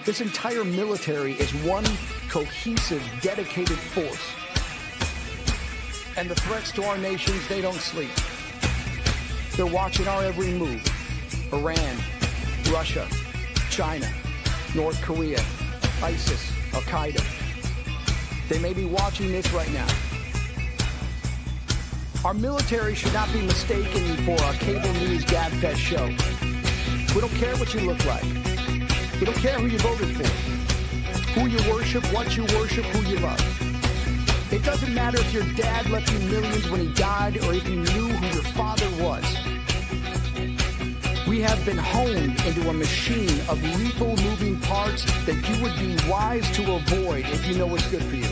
This entire military is one cohesive, dedicated force. And the threats to our nations, they don't sleep. They're watching our every move. Iran, Russia, China, North Korea, ISIS, Al-Qaeda. They may be watching this right now. Our military should not be mistaken for a cable news gabfest show. We don't care what you look like. We don't care who you voted for, who you worship, what you worship, who you love. It doesn't matter if your dad left you millions when he died or if you knew who your father was. We have been honed into a machine of lethal moving parts that you would be wise to avoid if you know what's good for you.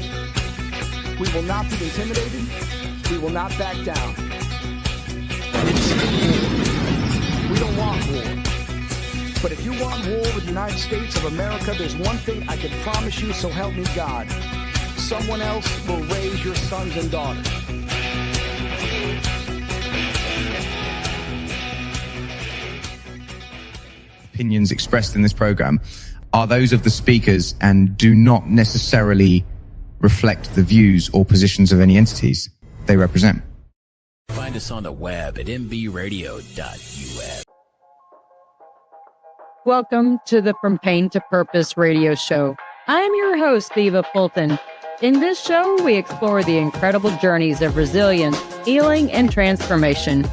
We will not be intimidated. We will not back down. We don't want war. But if you want war with the United States of America, there's one thing I can promise you, so help me God. Someone else will raise your sons and daughters. Opinions expressed in this program are those of the speakers and do not necessarily reflect the views or positions of any entities they represent. Find us on the web at mbradio.us. Welcome to the From Pain to Purpose radio show. I'm your host, Eva Fulton. In this show, we explore the incredible journeys of resilience, healing, and transformation.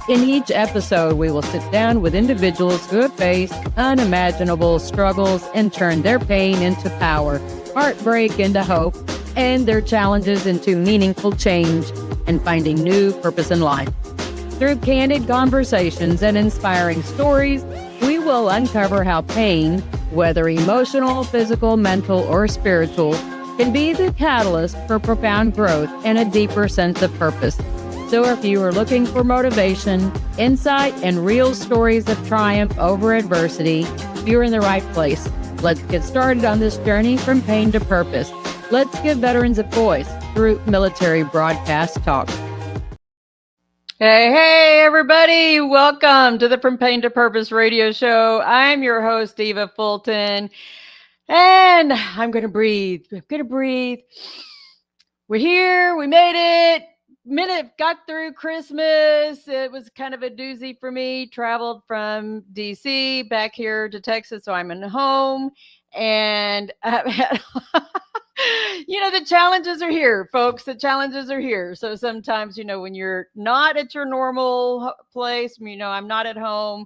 In each episode, we will sit down with individuals who have faced unimaginable struggles and turned their pain into power, heartbreak into hope, and their challenges into meaningful change and finding new purpose in life. Through candid conversations and inspiring stories, we will uncover how pain, whether emotional, physical, mental, or spiritual, can be the catalyst for profound growth and a deeper sense of purpose. So if you are looking for motivation, insight, and real stories of triumph over adversity, you're in the right place. Let's get started on this journey from pain to purpose. Let's give veterans a voice through military broadcast talk. Hey, everybody. Welcome to the From Pain to Purpose radio show. I'm your host, Eva Fulton, and I'm going to breathe. We're here. We made it. Got through Christmas. It was kind of a doozy for me. Traveled from DC back here to Texas, so I'm in home. And I've had... the challenges are here, folks. The challenges are here. So sometimes, when you're not at your normal place, I'm not at home,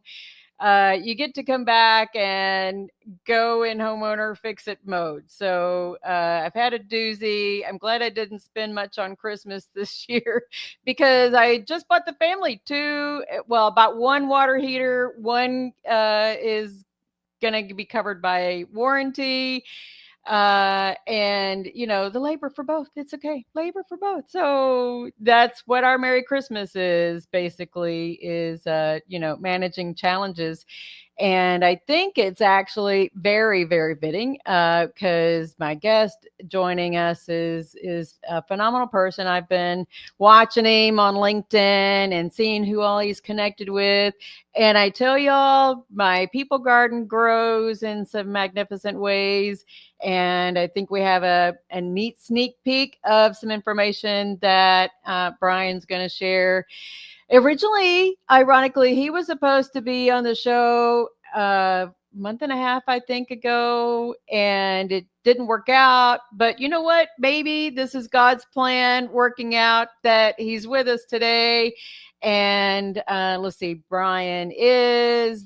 you get to come back and go in homeowner fix-it mode. So I've had a doozy. I'm glad I didn't spend much on Christmas this year because I just bought the family about one water heater. One is going to be covered by warranty. And the labor for both, it's okay. Labor for both. So that's what our Merry Christmas is basically managing challenges. And I think it's actually very, very fitting because my guest joining us is a phenomenal person. I've been watching him on LinkedIn and seeing who all he's connected with. And I tell y'all, my people garden grows in some magnificent ways. And I think we have a neat sneak peek of some information that Brian's going to share. Originally, ironically, he was supposed to be on the show a month and a half, I think, ago, and it didn't work out. But you know what? Maybe this is God's plan working out that he's with us today. And let's see, Brian he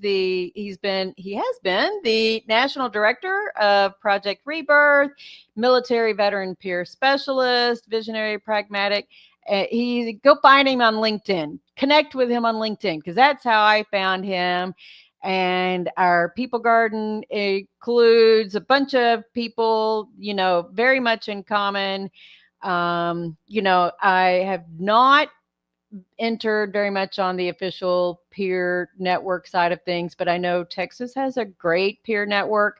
has been the national director of Project Rebirth, military veteran peer specialist, visionary, pragmatic. Go find him on LinkedIn, connect with him on LinkedIn, because that's how I found him. And our people garden includes a bunch of people, very much in common. I have not entered very much on the official peer network side of things, but I know Texas has a great peer network.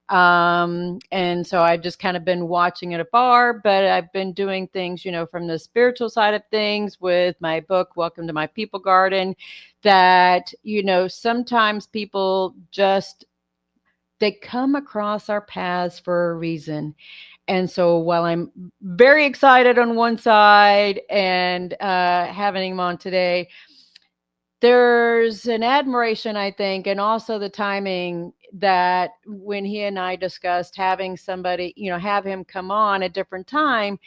And so I've just kind of been watching it afar, but I've been doing things, from the spiritual side of things with my book, Welcome to My People Garden, that, sometimes people just they come across our paths for a reason. And so while I'm very excited on one side and having him on today, there's an admiration, I think, and also the timing that when he and I discussed having somebody, have him come on a different time.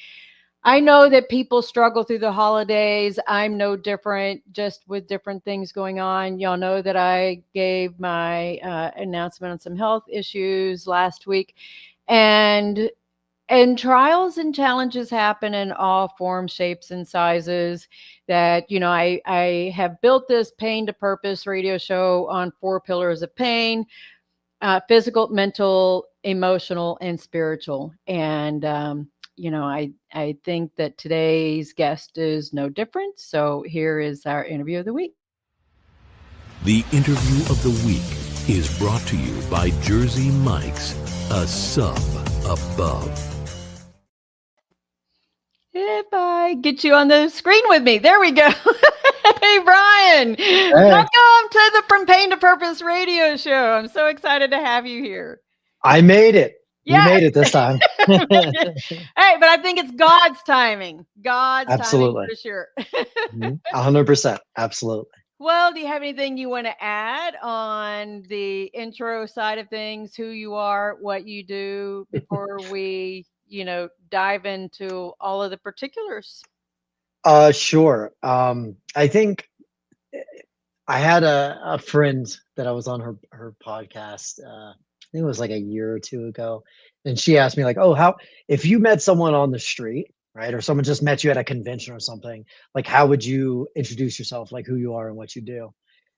I know that people struggle through the holidays. I'm no different, just with different things going on. Y'all know that I gave my announcement on some health issues last week, and trials and challenges happen in all forms, shapes, and sizes. That, I have built this Pain to Purpose radio show on 4 pillars of pain: physical, mental, emotional, and spiritual. And, I think that today's guest is no different. So here is our interview of the week. The interview of the week is brought to you by Jersey Mike's, a sub above. If I get you on the screen with me, there we go. Hey, Brian, welcome to the From Pain to Purpose radio show. I'm so excited to have you here. I made it. Yeah. You made it this time. Hey, but I think it's God's timing. God's Absolutely. timing for sure. 100%. Absolutely. Well, do you have anything you want to add on the intro side of things, who you are, what you do, before we, dive into all of the particulars? Sure. I think I had a friend that I was on her podcast. I think it was like a year or two ago. And she asked me, like, oh, if you met someone on the street, right, or someone just met you at a convention or something, like, how would you introduce yourself, like who you are and what you do?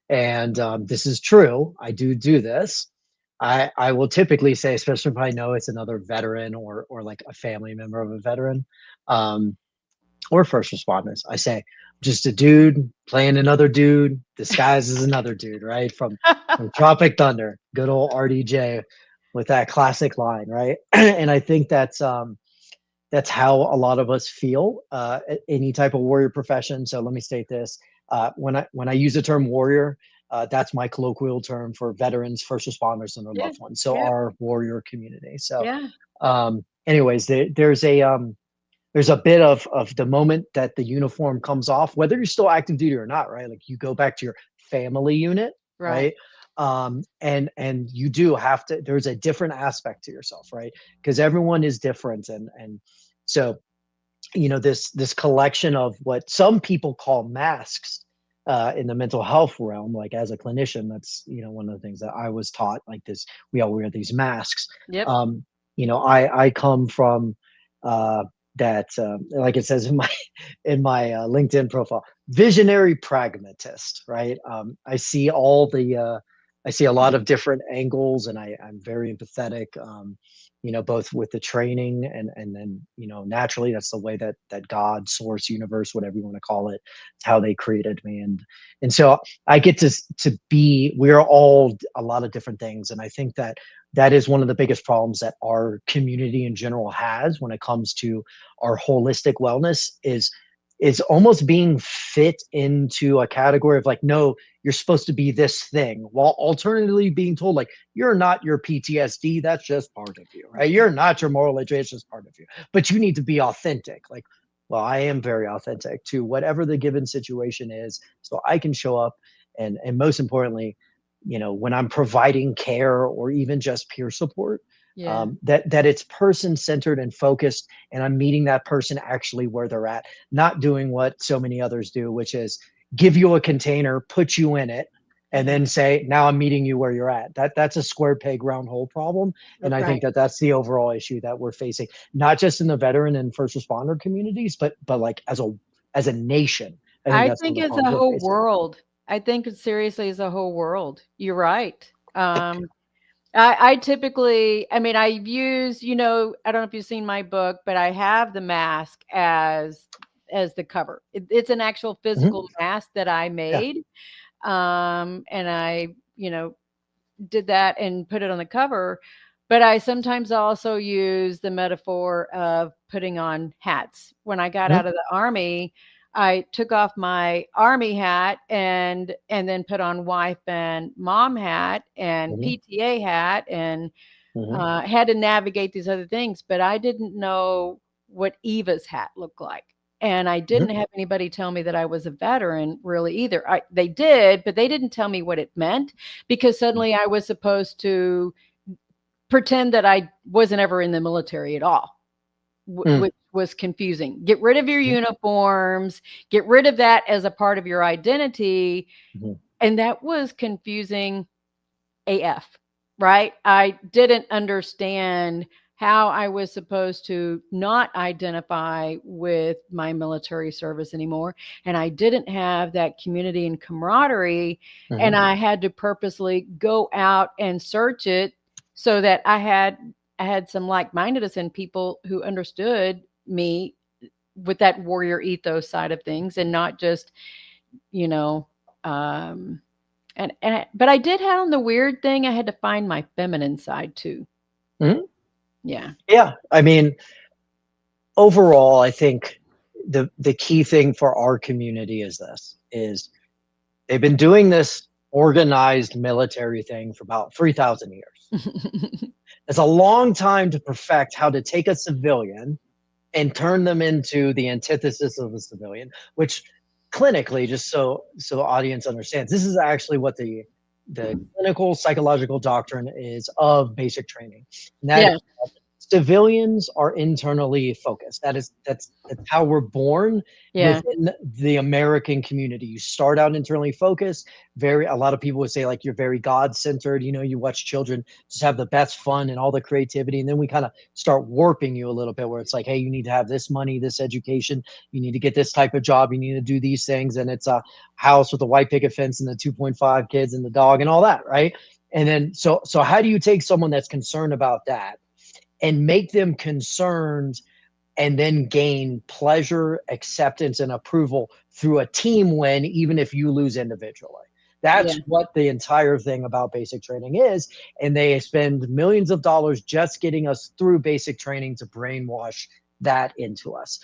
And this is true. I do this. I will typically say, especially if I know it's another veteran or like a family member of a veteran, or first responders, I say, just a dude playing another dude disguised as another dude, right? From Tropic Thunder, good old RDJ with that classic line, right? And I think that's how a lot of us feel any type of warrior profession. So let me state this: when I use the term warrior, that's my colloquial term for veterans, first responders, and their loved ones. So our warrior community. So, anyways, there's a bit of the moment that the uniform comes off, whether you're still active duty or not, right? Like, you go back to your family unit, right? And you do have to. There's a different aspect to yourself, right? Because everyone is different, and so, this collection of what some people call masks. In the mental health realm, like as a clinician, that's one of the things that I was taught, like this, we all wear these masks. I come from that, like it says in my LinkedIn profile, visionary pragmatist, right? I see I see a lot of different angles, and I'm very empathetic, both with the training and then, naturally, that's the way that God, source, universe, whatever you want to call it, it's how they created me. And so I get to be, we're all a lot of different things. And I think that is one of the biggest problems that our community in general has when it comes to our holistic wellness is almost being fit into a category of like, no, you're supposed to be this thing, while alternatively being told, like, you're not your PTSD, that's just part of you, right? You're not your moral age, it's just part of you, but you need to be authentic. Like, well, I am very authentic to whatever the given situation is, so I can show up and most importantly, when I'm providing care or even just peer support, that it's person-centered and focused, and I'm meeting that person actually where they're at, not doing what so many others do, which is give you a container, put you in it, and then say, now I'm meeting you where you're at. That's a square peg round hole problem. And I think that's the overall issue that we're facing, not just in the veteran and first responder communities, but like as a nation. I think it's a whole world. I think it seriously is a whole world. You're right. I typically, I've used, I don't know if you've seen my book, but I have the mask as the cover. It's an actual physical mask that I made. And I, did that and put it on the cover. But I sometimes also use the metaphor of putting on hats. When I got out of the Army, I took off my Army hat and then put on wife and mom hat and PTA hat and had to navigate these other things, but I didn't know what Eva's hat looked like. And I didn't have anybody tell me that I was a veteran really either. They did, but they didn't tell me what it meant, because suddenly I was supposed to pretend that I wasn't ever in the military at all, which was confusing. Get rid of your uniforms, get rid of that as a part of your identity. And that was confusing AF, right? I didn't understand how I was supposed to not identify with my military service anymore. And I didn't have that community and camaraderie. And I had to purposely go out and search it so that I had some like-mindedness and people who understood me with that warrior ethos side of things, and not just, you know, but I did have on the weird thing. I had to find my feminine side too. Yeah. I mean, overall, I think the key thing for our community is they've been doing this organized military thing for about 3,000 years. It's a long time to perfect how to take a civilian and turn them into the antithesis of a civilian, which clinically, just so audience understands, this is actually what the clinical psychological doctrine is of basic training. And that is, civilians are internally focused. That's how we're born within the American community. You start out internally focused. A lot of people would say, like, you're very God-centered. You know, you watch children just have the best fun and all the creativity, and then we kind of start warping you a little bit, where it's like, hey, you need to have this money, this education, you need to get this type of job, you need to do these things, and it's a house with a white picket fence and the 2.5 kids and the dog and all that, right? And then so how do you take someone that's concerned about that and make them concerned, and then gain pleasure, acceptance, and approval through a team win, even if you lose individually? That's what the entire thing about basic training is. And they spend millions of dollars just getting us through basic training to brainwash that into us.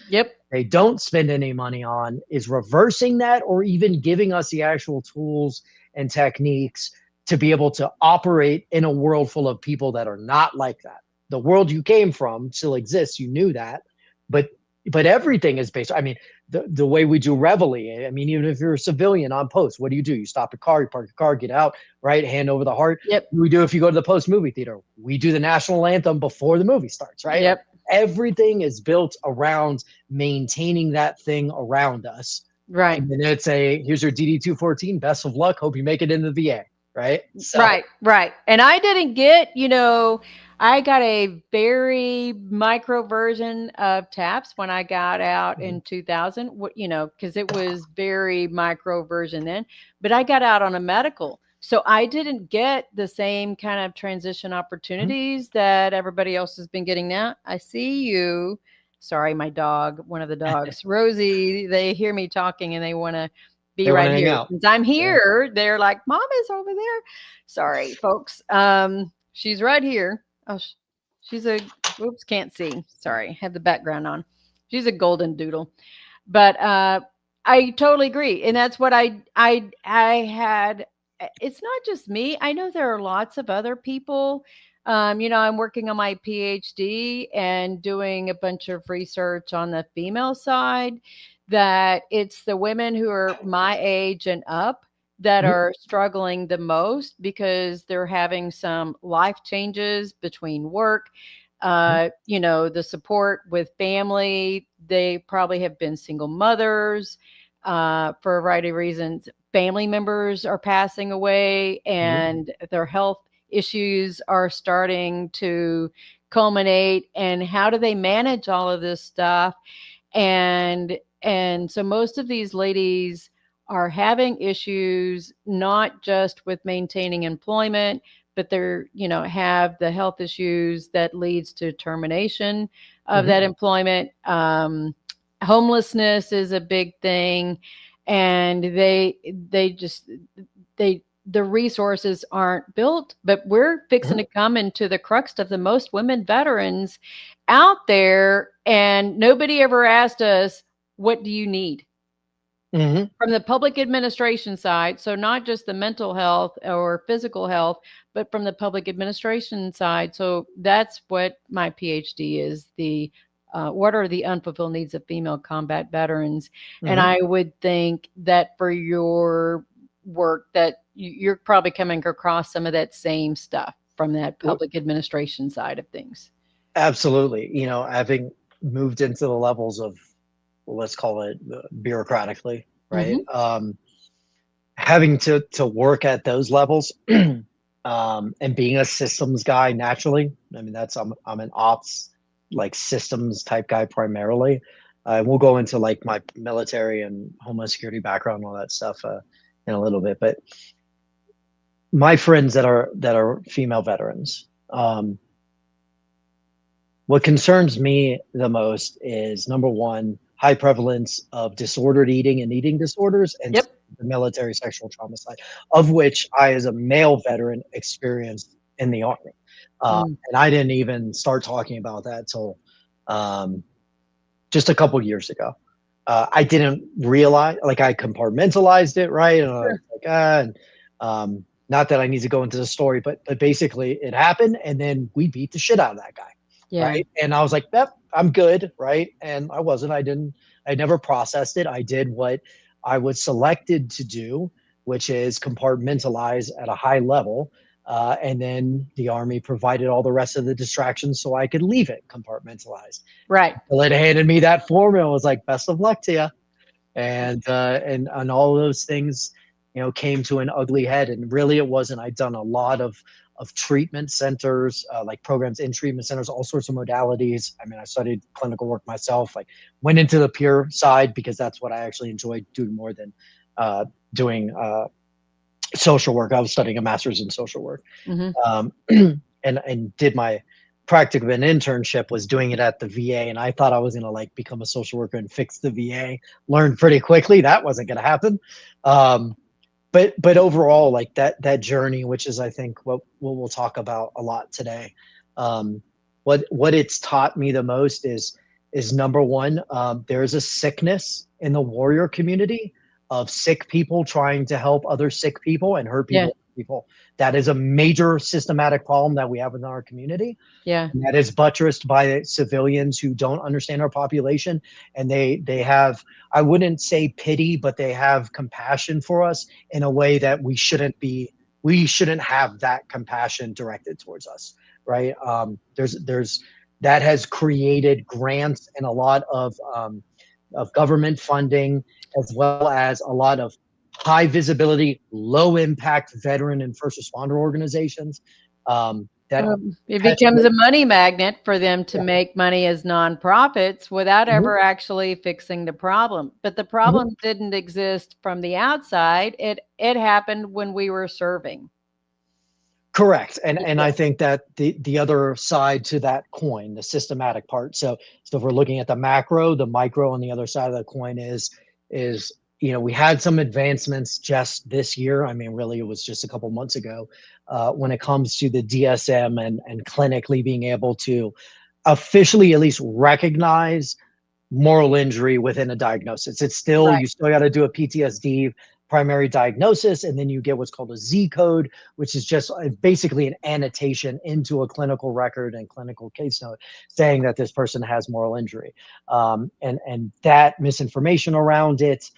They don't spend any money on is reversing that, or even giving us the actual tools and techniques to be able to operate in a world full of people that are not like that. The world you came from still exists. You knew that, but everything is based. I mean, the way we do reveille. I mean, even if you're a civilian on post, what do? You stop a car, you park your car, get out, right? Hand over the heart. We do if you go to the post movie theater. We do the national anthem before the movie starts, right? Everything is built around maintaining that thing around us. Right. And then it's here's your DD-214. Best of luck. Hope you make it in the VA. Right. So. Right. And I didn't get, I got a very micro version of TAPS when I got out in 2000, because it was very micro version then, but I got out on a medical. So I didn't get the same kind of transition opportunities that everybody else has been getting now. I see you. Sorry, my dog, one of the dogs, Rosie, they hear me talking and they want to be right here. Since I'm here, they're like, Mom is over there. Sorry, folks. She's right here. Oh, she's oops, can't see. Sorry, have the background on. She's a golden doodle. But I totally agree. And that's what I had. It's not just me. I know there are lots of other people. I'm working on my PhD and doing a bunch of research on the female side, that it's the women who are my age and up that are struggling the most, because they're having some life changes between work, the support with family. They probably have been single mothers for a variety of reasons. Family members are passing away, and their health issues are starting to culminate. And how do they manage all of this stuff? And so most of these ladies are having issues, not just with maintaining employment, but they're, have the health issues that leads to termination of that employment. Homelessness is a big thing. And the resources aren't built, but we're fixing to come into the crux of the most women veterans out there. And nobody ever asked us, what do you need? Hmm. from the public administration side. So not just the mental health or physical health, but from the public administration side. So that's what my PhD is, what are the unfulfilled needs of female combat veterans? And Hmm. I would think that for your work that you're probably coming across some of that same stuff from that public administration side of things. Absolutely. Having moved into the levels of, well, let's call it bureaucratically, right? Hmm. Having to work at those levels, and being a systems guy naturally. I mean, I'm an ops, like, systems type guy primarily. We'll go into like my military and homeland security background and all that stuff in a little bit. But my friends that are female veterans, what concerns me the most is, number one, high prevalence of disordered eating and eating disorders, and Yep. the military sexual trauma side, of which I, as a male veteran, experienced in the Army. Mm. And I didn't even start talking about that till just a couple years ago. I didn't realize, like, I compartmentalized it, right? And I was Sure. like, and not that I need to go into the story, but basically it happened, and then we beat the shit out of that guy. Yeah. Right. And I was like, yep, I'm good. Right. And I never processed it. I did what I was selected to do, which is compartmentalize at a high level. And then the Army provided all the rest of the distractions so I could leave it compartmentalized. Right. Well, it handed me that form and was like, best of luck to you. And all of those things, came to an ugly head. And really it wasn't. I'd done a lot of treatment centers, like programs in treatment centers, all sorts of modalities. I mean, I studied clinical work myself, like went into the peer side because that's what I actually enjoyed doing more than doing social work. I was studying a master's in social work. Mm-hmm. And did my practicum and internship was doing it at the VA. And I thought I was going to like become a social worker and fix the VA, learned pretty quickly. That wasn't going to happen. But overall, like that journey, which is, I think, what we'll talk about a lot today, what it's taught me the most is number one, there's a sickness in the warrior community of sick people trying to help other sick people and hurt Yeah. people. That is a major systematic problem that we have in our community. Yeah. And that is buttressed by civilians who don't understand our population, and they have, I wouldn't say pity, but they have compassion for us in a way that we shouldn't have that compassion directed towards us, right? There's that has created grants and a lot of government funding, as well as a lot of high visibility, low impact veteran and first responder organizations. It becomes a money magnet for them to make money as nonprofits without ever actually fixing the problem. But the problem didn't exist from the outside. It happened when we were serving. Correct. And I think that the other side to that coin, the systematic part. So if we're looking at the macro, the micro on the other side of the coin is we had some advancements just this year. I mean, really, it was just a couple months ago when it comes to the DSM and clinically being able to officially at least recognize moral injury within a diagnosis. It's still, Right. You still got to do a PTSD primary diagnosis, and then you get what's called a Z code, which is just basically an annotation into a clinical record and clinical case note saying that this person has moral injury. And that misinformation around it,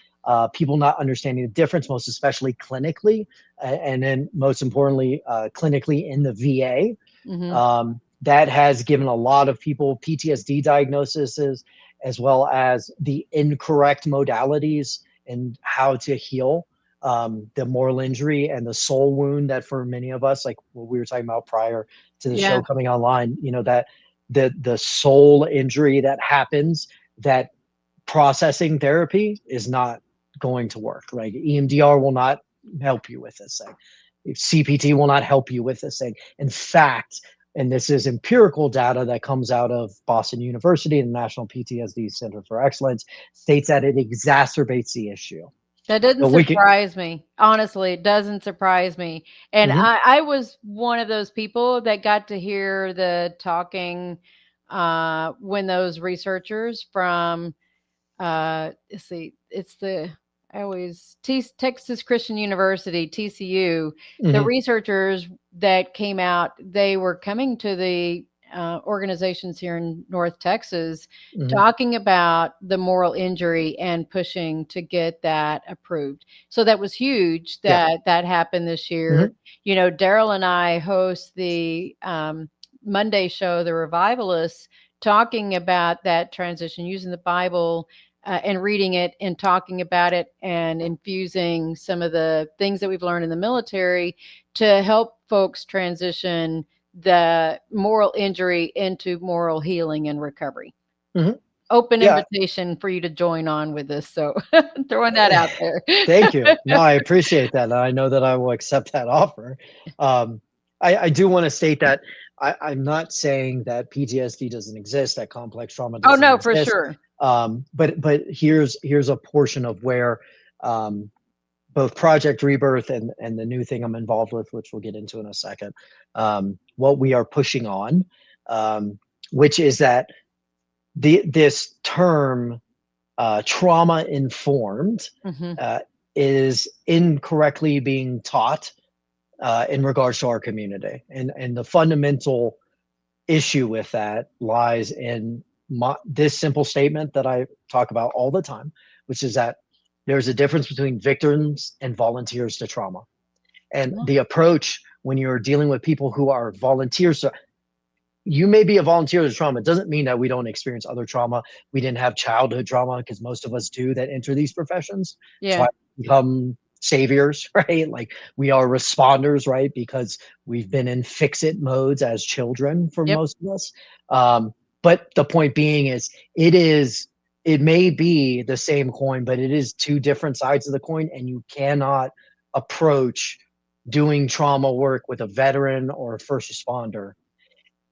people not understanding the difference, most especially clinically, and then most importantly, clinically in the VA. Mm-hmm. That has given a lot of people PTSD diagnoses, as well as the incorrect modalities and how to heal the moral injury and the soul wound that for many of us, like what we were talking about prior to the show coming online, that the soul injury that happens, that processing therapy is not going to work. Like EMDR will not help you with this thing. CPT will not help you with this thing. In fact, and this is empirical data that comes out of Boston University and the National PTSD Center for Excellence, states that it exacerbates the issue. That doesn't surprise me. Honestly, it doesn't surprise me. And I was one of those people that got to hear the talking when those researchers from, let's see, it's the, Texas Christian University, TCU, the Mhm. researchers that came out, they were coming to the organizations here in North Texas Mhm. talking about the moral injury and pushing to get that approved. So that was huge Yeah. that happened this year. Mhm. You know, Daryl and I host the Monday show, The Revivalists, talking about that transition, using the Bible and reading it and talking about it and infusing some of the things that we've learned in the military to help folks transition the moral injury into moral healing and recovery. Mhm. Open Yeah. invitation for you to join on with this. So throwing that out there. Thank you. No, I appreciate that. And I know that I will accept that offer. Um, I do want to state that I'm not saying that PTSD doesn't exist, that complex trauma Oh doesn't no, for exist. sure. But here's a portion of where um, both Project Rebirth and the new thing I'm involved with, which we'll get into in a second, what we are pushing on, which is that this term trauma informed Mhm. is incorrectly being taught in regards to our community, and the fundamental issue with that lies in this simple statement that I talk about all the time, which is that there's a difference between victims and volunteers to trauma. And the approach when you're dealing with people who are volunteers, so you may be a volunteer to trauma. It doesn't mean that we don't experience other trauma. We didn't have childhood trauma, because most of us do that enter these professions. That's Yeah. why we become saviors, right? Like, we are responders, right? Because we've been in fix-it modes as children for Yep. most of us. But the point being is, it may be the same coin, but it is two different sides of the coin, and you cannot approach doing trauma work with a veteran or a first responder,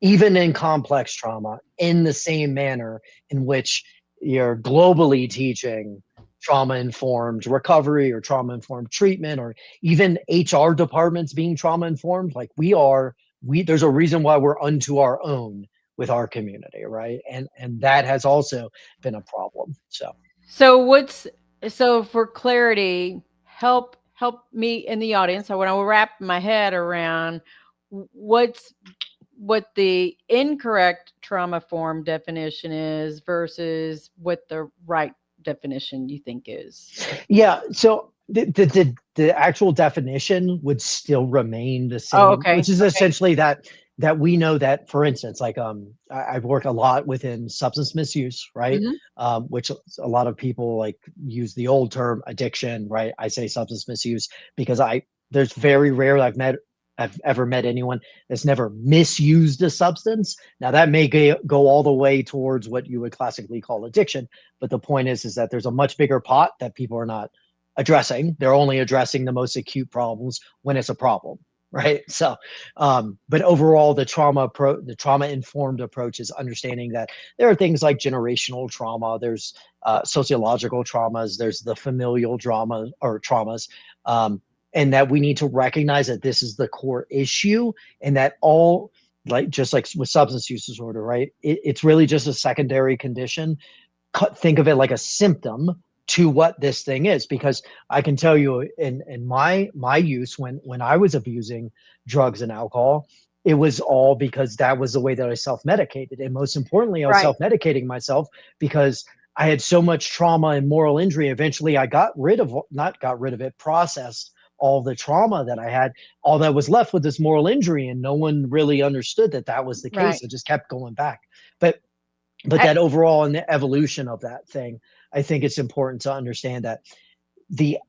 even in complex trauma, in the same manner in which you're globally teaching trauma informed recovery or trauma informed treatment, or even HR departments being trauma informed. Like, there's a reason why we're unto our own with our community, right? And that has also been a problem. So for clarity, help me in the audience. I want to wrap my head around what the incorrect trauma form definition is versus what the right definition you think is. Yeah, so the actual definition would still remain the Oh, same, okay. which is Okay. essentially that we know that, for instance, like I work a lot within substance misuse, right? Mhm. Which a lot of people like use the old term addiction, right? I say substance misuse because there's very rare I've ever met anyone that's never misused a substance. Now, that may go all the way towards what you would classically call addiction, but the point is that there's a much bigger pot that people are not addressing. They're only addressing the most acute problems when it's a problem, right? So, but overall, the trauma informed approach is understanding that there are things like generational trauma, there's sociological traumas, there's the familial drama or traumas, and that we need to recognize that this is the core issue, and that all, like, just like with substance use disorder, right? It's really just a secondary condition. Think of it like a symptom to what this thing is, because I can tell you in my use, when I was abusing drugs and alcohol, it was all because that was the way that I self-medicated. And most importantly, I was Right. self-medicating myself because I had so much trauma and moral injury. Eventually I not got rid of it, processed all the trauma that I had. All that was left with this moral injury, and no one really understood that was the Right. case. It just kept going back. But I, that overall, and the evolution of that thing, I think it's important to understand that the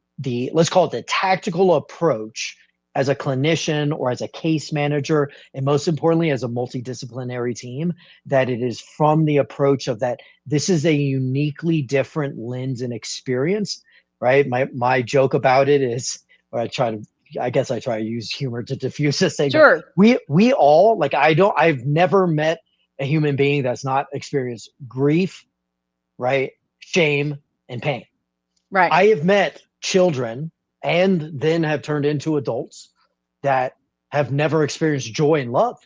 let's call it the tactical approach as a clinician or as a case manager, and most importantly as a multidisciplinary team, that it is from the approach of that this is a uniquely different lens and experience, right? My joke about it is, or I try to use humor to diffuse this thing, but sure. we all, like, I've never met a human being that's not experienced grief, right? Shame and pain. Right. I have met children and then have turned into adults that have never experienced joy and love.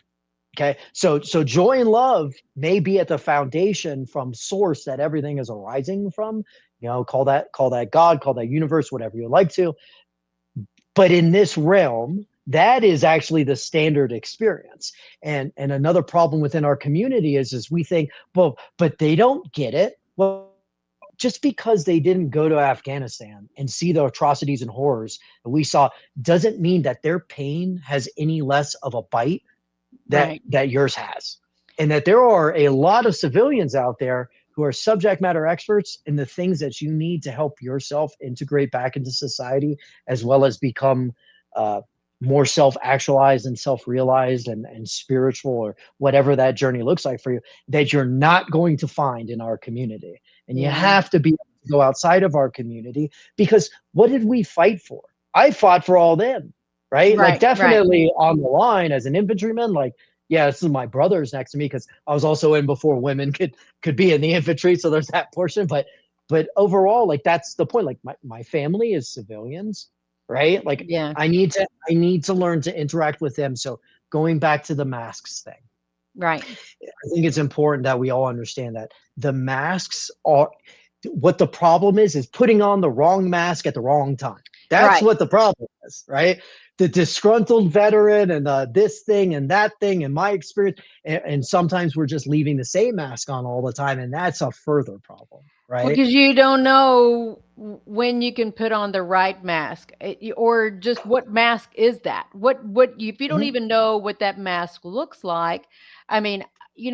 Okay. So joy and love may be at the foundation from source that everything is arising from. call that God, call that universe, whatever you like to. But in this realm, that is actually the standard experience. And another problem within our community is we think, well, but they don't get it. Well, just because they didn't go to Afghanistan and see the atrocities and horrors that we saw doesn't mean that their pain has any less of a bite that yours has. And that there are a lot of civilians out there who are subject matter experts in the things that you need to help yourself integrate back into society, as well as become more self-actualized and self-realized and spiritual, or whatever that journey looks like for you, that you're not going to find in our community. And you have to be able to go outside of our community, because what did we fight for? I fought for all them, right? Like definitely on the line as an infantryman, like, yeah, this is my brothers next to me, because I was also in before women could be in the infantry. So there's that portion. But overall, like, that's the point. Like my family is civilians, right? Like I need to learn to interact with them. So going back to the masks thing. Right. I think it's important that we all understand that the masks are what the problem is putting on the wrong mask at the wrong time. That's what the problem is, right? The disgruntled veteran and this thing and that thing, in my experience, and sometimes we're just leaving the same mask on all the time, and that's a further problem, right? Because you don't know when you can put on the right mask, or just what mask is that? What if you don't even know what that mask looks like? I mean,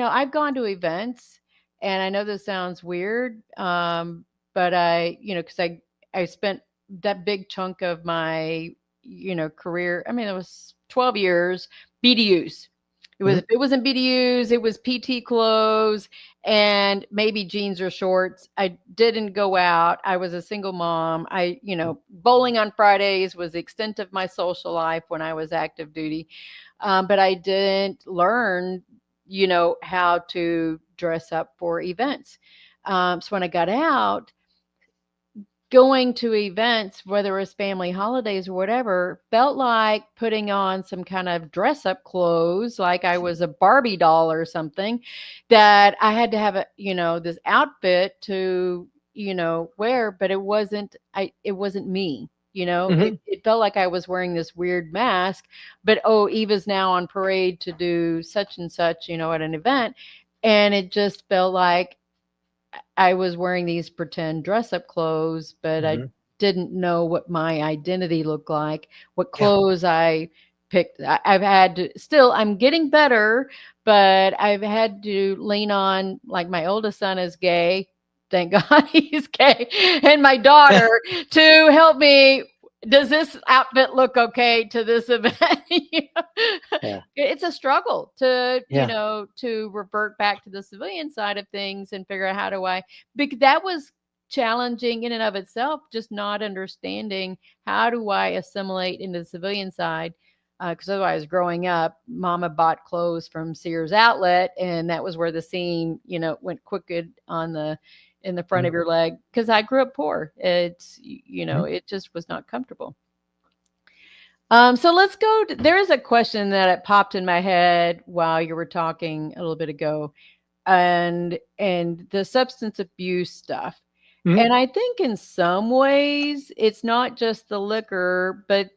I've gone to events, and I know this sounds weird, but because I spent that big chunk of my career. I mean, it was 12 years BDUs. It wasn't BDUs, it was PT clothes and maybe jeans or shorts. I didn't go out. I was a single mom. Bowling on Fridays was the extent of my social life when I was active duty. But I didn't learn, how to dress up for events. So when I got out, going to events, whether it was family holidays or whatever, felt like putting on some kind of dress up clothes, like I was a Barbie doll or something, that I had to have this outfit to, wear, but it wasn't me, it felt like I was wearing this weird mask, but, Eva's now on parade to do such and such, at an event. And it just felt like I was wearing these pretend dress-up clothes, but I didn't know what my identity looked like, what clothes I picked. I've had to, still, I'm getting better, but I've had to lean on, like, my oldest son is gay. Thank God he's gay. And my daughter to help me. Does this outfit look okay to this event? It's a struggle to, to revert back to the civilian side of things and figure out how do I, because that was challenging in and of itself, just not understanding how do I assimilate into the civilian side. Because otherwise, growing up, Mama bought clothes from Sears Outlet, and that was where the seam, went crooked in the front of your leg, because I grew up poor. It's, it just was not comfortable. So let's go. There is a question that popped in my head while you were talking a little bit ago, and the substance abuse stuff. And I think in some ways it's not just the liquor, but,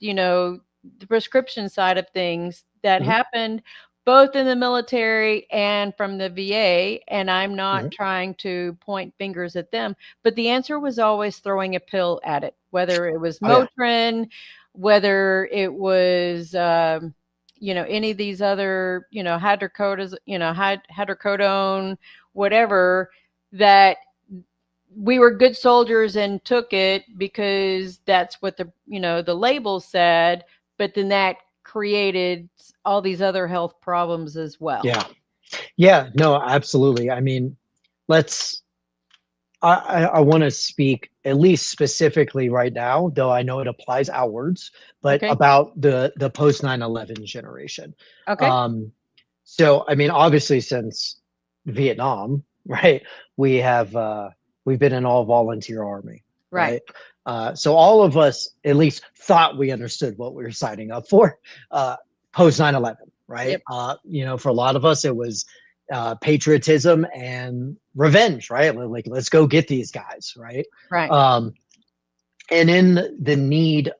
the prescription side of things that happened both in the military and from the VA. And I'm not trying to point fingers at them, but the answer was always throwing a pill at it, whether it was Motrin, whether it was, any of these other, hydrocodone, whatever, that we were good soldiers and took it because that's what the label said, but then that created all these other health problems as well. Yeah, no, absolutely. I mean, I want to speak at least specifically right now, though I know it applies outwards, but about the post 9/11 generation. So, I mean, obviously since Vietnam, right, we've been an all volunteer army, right? So all of us at least thought we understood what we were signing up for post 9/11, right? For a lot of us, it was patriotism and revenge, right? Like, let's go get these guys, right? Right. And in the need,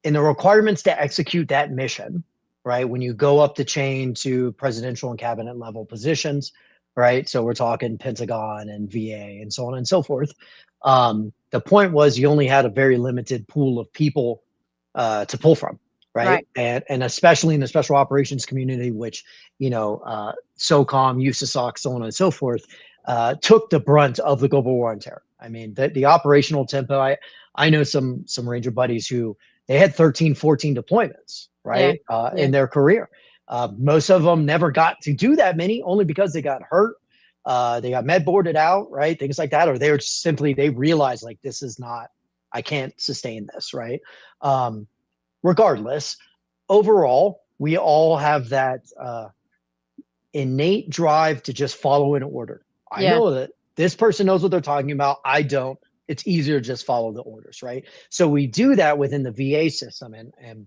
in the requirements to execute that mission, right? When you go up the chain to presidential and cabinet level positions, right? So we're talking Pentagon and VA and so on and so forth. The point was you only had a very limited pool of people to pull from, right? And especially in the special operations community, which, SOCOM, USASOC, so on and so forth, took the brunt of the global war on terror. I mean, the operational tempo, I know some Ranger buddies who they had 13, 14 deployments, right? In their career. Most of them never got to do that many, only because they got hurt. They got med boarded out, right? Things like that. Or they were simply, they realized like, this is not, I can't sustain this, right? Regardless, overall, we all have that innate drive to just follow an order. I know that this person knows what they're talking about. I don't. It's easier to just follow the orders, right? So we do that within the VA system. And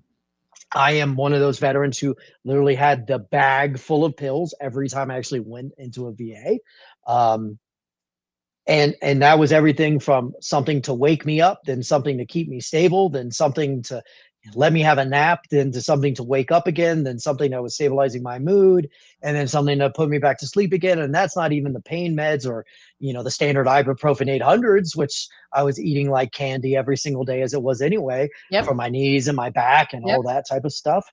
I am one of those veterans who literally had the bag full of pills every time I actually went into a VA. And that was everything from something to wake me up, then something to keep me stable, then something to let me have a nap, then to something to wake up again, then something that was stabilizing my mood, and then something to put me back to sleep again. And that's not even the pain meds or, the standard ibuprofen 800s, which I was eating like candy every single day as it was anyway, for my knees and my back and all that type of stuff.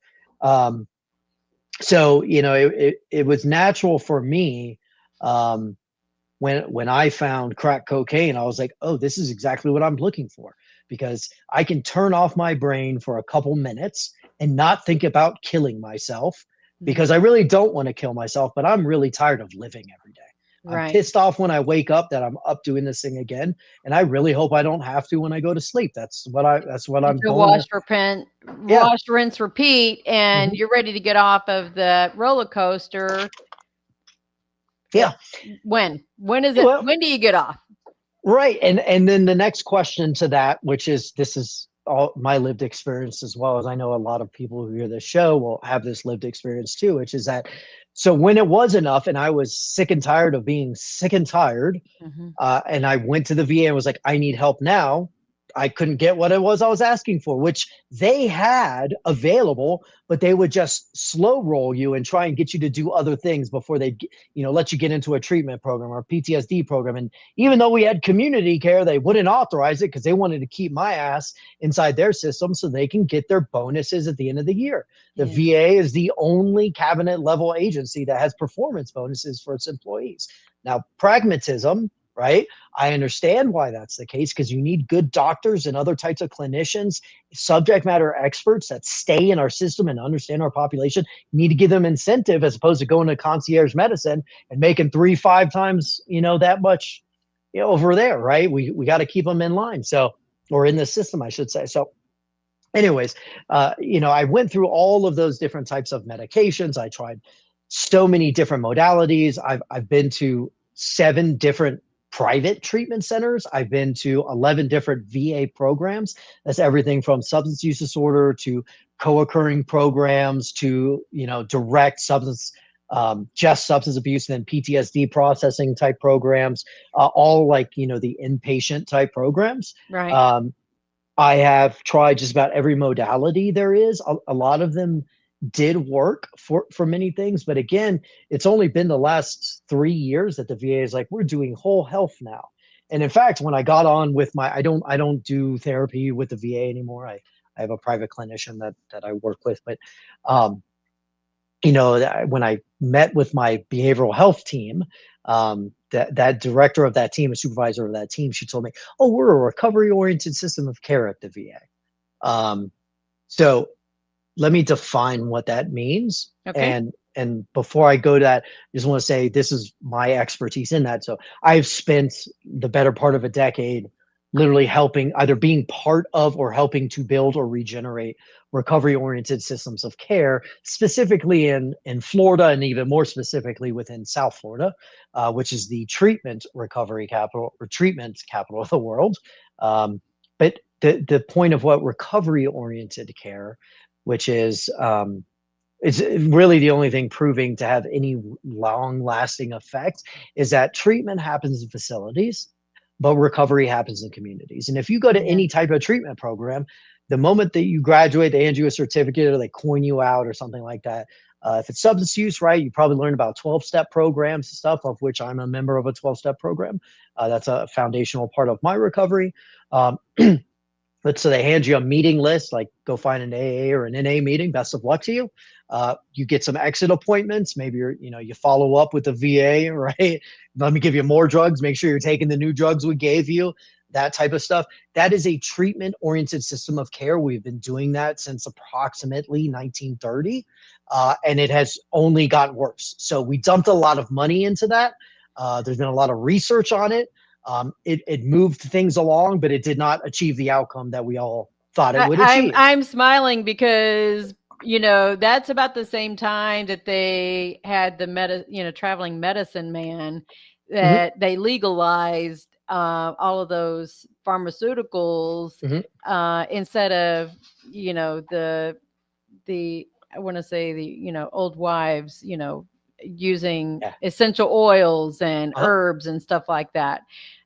So, it was natural for me, when I found crack cocaine, I was like, oh, this is exactly what I'm looking for, because I can turn off my brain for a couple minutes and not think about killing myself, because I really don't want to kill myself, but I'm really tired of living every day. I'm pissed off when I wake up that I'm up doing this thing again. And I really hope I don't have to when I go to sleep. That's what I'm going to wash, rinse, repeat. And you're ready to get off of the roller coaster. Yeah. When is it? Well, when do you get off? Right. And then the next question to that, this is all my lived experience, as well as I know a lot of people who hear this show will have this lived experience too, which is that, so when it was enough and I was sick and tired of being sick and tired, and I went to the VA and was like, I need help now. I couldn't get what it was I was asking for, which they had available, but they would just slow roll you and try and get you to do other things before they, let you get into a treatment program or PTSD program. And even though we had community care, they wouldn't authorize it because they wanted to keep my ass inside their system so they can get their bonuses at the end of the year. The VA is the only cabinet level agency that has performance bonuses for its employees. Now, pragmatism, right? I understand why that's the case, because you need good doctors and other types of clinicians, subject matter experts that stay in our system and understand our population. You need to give them incentive as opposed to going to concierge medicine and making 3-5 times, that much, over there, right? We got to keep them in line. So, or in the system, I should say. So anyways, I went through all of those different types of medications. I tried so many different modalities. I've been to 7 different private treatment centers. I've been to 11 different VA programs. That's everything from substance use disorder to co-occurring programs to, direct substance, just substance abuse, and then PTSD processing type programs, all like, the inpatient type programs. Right. I have tried just about every modality there is. A lot of them did work for many things, but again, it's only been the last 3 years that the VA is like, we're doing whole health now. And in fact, when I got on with I don't do therapy with the VA anymore. I have a private clinician that I work with, but when I met with my behavioral health team, that director of that team, a supervisor of that team, she told me, oh, we're a recovery oriented system of care at the VA. So let me define what that means. Okay. And before I go to that, I just want to say this is my expertise in that. So I've spent the better part of a decade literally helping, either being part of or helping to build or regenerate recovery-oriented systems of care, specifically in Florida, and even more specifically within South Florida, which is the treatment recovery capital, or treatment capital of the world. But the point of what recovery-oriented care, which is it's really the only thing proving to have any long-lasting effect is that treatment happens in facilities, but recovery happens in communities. And if you go to Yeah. any type of treatment program, the moment that you graduate, they hand you a certificate or they coin you out or something like that. If it's substance use, right, you probably learn about 12-step programs and stuff, of which I'm a member of a 12-step program. That's a foundational part of my recovery. Um, so they hand you a meeting list, like go find an AA or an NA meeting. Best of luck to you. You get some exit appointments. Maybe you follow up with the VA, right? Let me give you more drugs. Make sure you're taking the new drugs we gave you. That type of stuff. That is a treatment-oriented system of care. We've been doing that since approximately 1930, and it has only gotten worse. So we dumped a lot of money into that. There's been a lot of research on it. It moved things along, but it did not achieve the outcome that we all thought it would achieve. I'm smiling because that's about the same time that they had the traveling medicine man, that they legalized all of those pharmaceuticals instead of the I want to say the old wives using essential oils and herbs and stuff like that.